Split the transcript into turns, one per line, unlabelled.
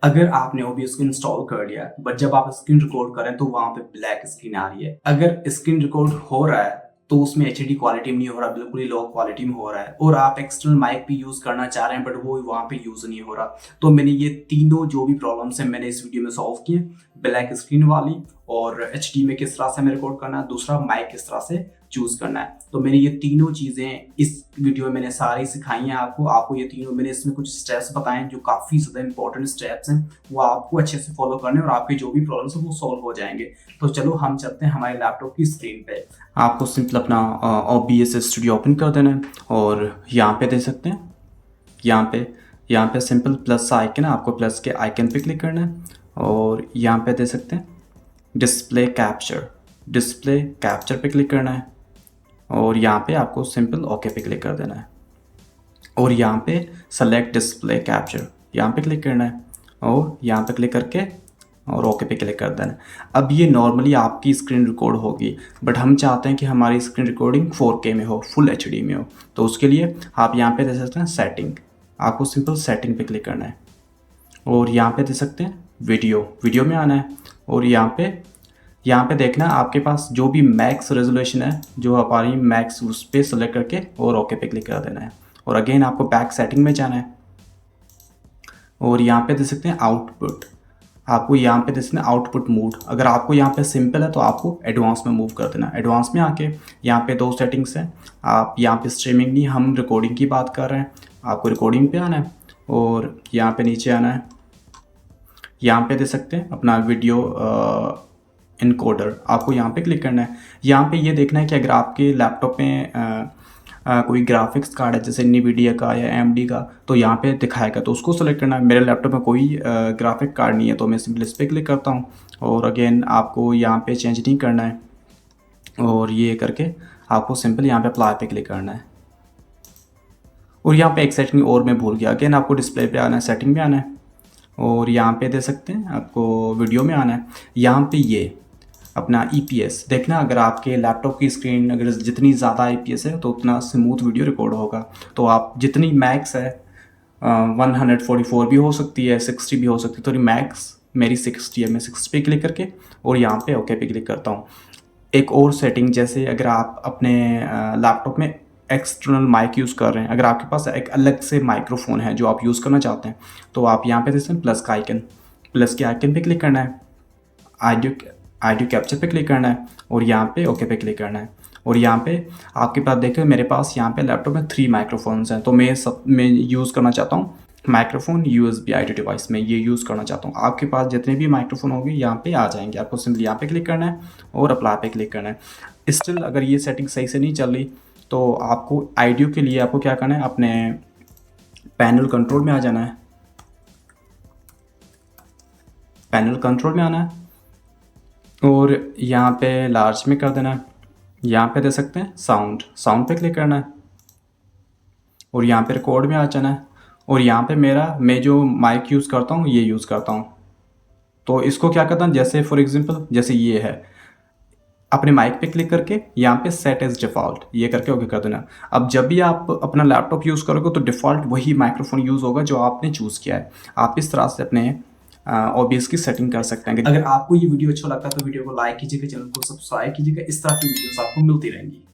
अगर आपने OBS को इंस्टॉल कर लिया बट जब आप स्क्रीन रिकॉर्ड करें तो वहां पे ब्लैक स्क्रीन आ रही है। अगर स्क्रीन रिकॉर्ड हो रहा है तो उसमें HD क्वालिटी में नहीं हो रहा, बिल्कुल ही लो क्वालिटी में हो रहा है और आप एक्सटर्नल माइक भी यूज करना चाह रहे हैं बट वो वहां पे यूज नहीं हो रहा। तो मैंने ये तीनों जो भी प्रॉब्लम्स हैं मैंने इस वीडियो में सॉल्व किए। ब्लैक स्क्रीन वाली और HD में किस तरह से हमें रिकॉर्ड करना है, दूसरा माइक किस तरह से चूज करना है। तो मैंने ये तीनों चीजें इस वीडियो में मैंने सारी सिखाई हैं आपको ये तीनों मैंने इसमें कुछ स्टेप्स बताए हैं जो काफी ज्यादा इंपॉर्टेंट स्टेप्स हैं, वो आपको अच्छे से फॉलो करने और आपकी जो भी प्रॉब्लम्स है वो सॉल्व हो जाएंगे। तो चलो हम चलते हैं हमारे लैपटॉप की स्क्रीन पे। आपको सिंपल अपना OBS स्टूडियो ओपन कर देना है और यहाँ पे दे सकते हैं, यहाँ पे सिंपल प्लस आइकन है, आपको प्लस के आइकन पे क्लिक करना है और यहाँ पे दे सकते हैं डिस्प्ले कैप्चर पे क्लिक करना है और यहाँ पे आपको सिंपल ओके पे क्लिक कर देना है और यहाँ पे सेलेक्ट डिस्प्ले कैप्चर यहाँ पे क्लिक करना है और यहाँ पे क्लिक करके और ओके पे क्लिक कर देना है। अब ये नॉर्मली आपकी स्क्रीन रिकॉर्ड होगी बट हम चाहते हैं कि हमारी स्क्रीन रिकॉर्डिंग 4K में हो, फुल HD में हो। तो उसके लिए आप यहाँ पे दे सकते हैं सेटिंग, आपको सिंपल सेटिंग पे क्लिक करना है और यहाँ पे दे सकते हैं वीडियो में आना है और यहाँ पे देखना आपके पास जो भी मैक्स रेजोल्यूशन है जो हमारी मैक्स उस पर सेलेक्ट करके और ओके पे क्लिक कर देना है और अगेन आपको बैक सेटिंग में जाना है और यहाँ पे दे सकते हैं आउटपुट, आपको यहाँ पे दे सकते हैं आउटपुट मोड। अगर आपको यहाँ पे सिंपल है तो आपको एडवांस में मूव कर देना। एडवांस में आके यहाँ पे 2 सेटिंग्स हैं, आप यहाँ पे स्ट्रीमिंग नहीं, हम रिकॉर्डिंग की बात कर रहे हैं, आपको रिकॉर्डिंग पे आना है और यहाँ पे नीचे आना है, यहाँ पे दे सकते हैं अपना वीडियो इनकोडर, आपको यहाँ पे क्लिक करना है। यहाँ पे ये देखना है कि अगर आपके लैपटॉप में कोई ग्राफिक्स कार्ड है जैसे NVIDIA का या AMD का तो यहाँ पे दिखाएगा, तो उसको सेलेक्ट करना है। मेरे लैपटॉप में कोई ग्राफिक कार्ड नहीं है तो मैं सिंपल इस पर क्लिक करता हूँ और अगेन आपको यहाँ पे चेंज नहीं करना है और ये करके आपको सिंपल यहाँ पे अप्लाई पे क्लिक करना है और यहाँ पे एक सेटिंग और मैं भूल गया, अगेन आपको डिस्प्ले पे आना है, सेटिंग में आना है और यहाँ पे दे सकते हैं आपको वीडियो में आना है। यहाँ पे ये अपना EPS देखना, अगर आपके लैपटॉप की स्क्रीन अगर जितनी ज़्यादा IPS है तो उतना स्मूथ वीडियो रिकॉर्ड होगा। तो आप जितनी मैक्स है 144 भी हो सकती है, 60 भी हो सकती है, तो मैक्स मेरी 60 है, मैं 60 पे क्लिक करके और यहाँ पे ओके पे क्लिक करता हूँ। एक और सेटिंग, जैसे अगर आप अपने लैपटॉप में एक्सटर्नल माइक यूज़ कर रहे हैं, अगर आपके पास एक अलग से माइक्रोफोन है जो आप यूज़ करना चाहते हैं तो आप यहाँ पे देखते हैं प्लस के आइकन पे क्लिक करना है, ऑडियो कैप्चर पे क्लिक करना है और यहाँ पे ओके पे क्लिक करना है और यहाँ पे आपके पास देखो मेरे पास यहाँ पे लैपटॉप में 3 माइक्रोफोन्स हैं तो मैं यूज़ करना चाहता हूँ माइक्रोफोन USB ऑडियो डिवाइस में ये यूज़ करना चाहता हूँ। आपके पास जितने भी माइक्रोफोन होंगे यहाँ पे आ जाएंगे, आपको सिंपली यहाँ पे क्लिक करना है और अप्लाई पे क्लिक करना है। स्टिल अगर ये सेटिंग सही से नहीं चल रही तो आपको ऑडियो के लिए आपको क्या करना है, अपने पैनल कंट्रोल में आ जाना है, पैनल कंट्रोल में आना है और यहाँ पे लार्ज में कर देना है। यहाँ पे दे सकते हैं साउंड पे क्लिक करना है और यहाँ पे रिकॉर्ड में आ जाना है और यहाँ पे मैं जो माइक यूज़ करता हूँ ये यूज़ करता हूँ। तो इसको क्या करता हूँ, जैसे फॉर एग्जांपल जैसे ये है, अपने माइक पे क्लिक करके यहाँ पे सेट एज डिफ़ॉल्ट ये करके ओके कर देना। अब जब भी आप अपना लैपटॉप यूज़ करोगे तो डिफ़ॉल्ट वही माइक्रोफोन यूज़ होगा जो आपने चूज़ किया है। आप इस तरह से अपने OBS की सेटिंग कर सकते हैं। अगर आपको ये वीडियो अच्छा लगता है तो वीडियो को लाइक कीजिएगा, चैनल को सब्सक्राइब कीजिएगा, इस तरह की वीडियोस आपको मिलती रहेंगी।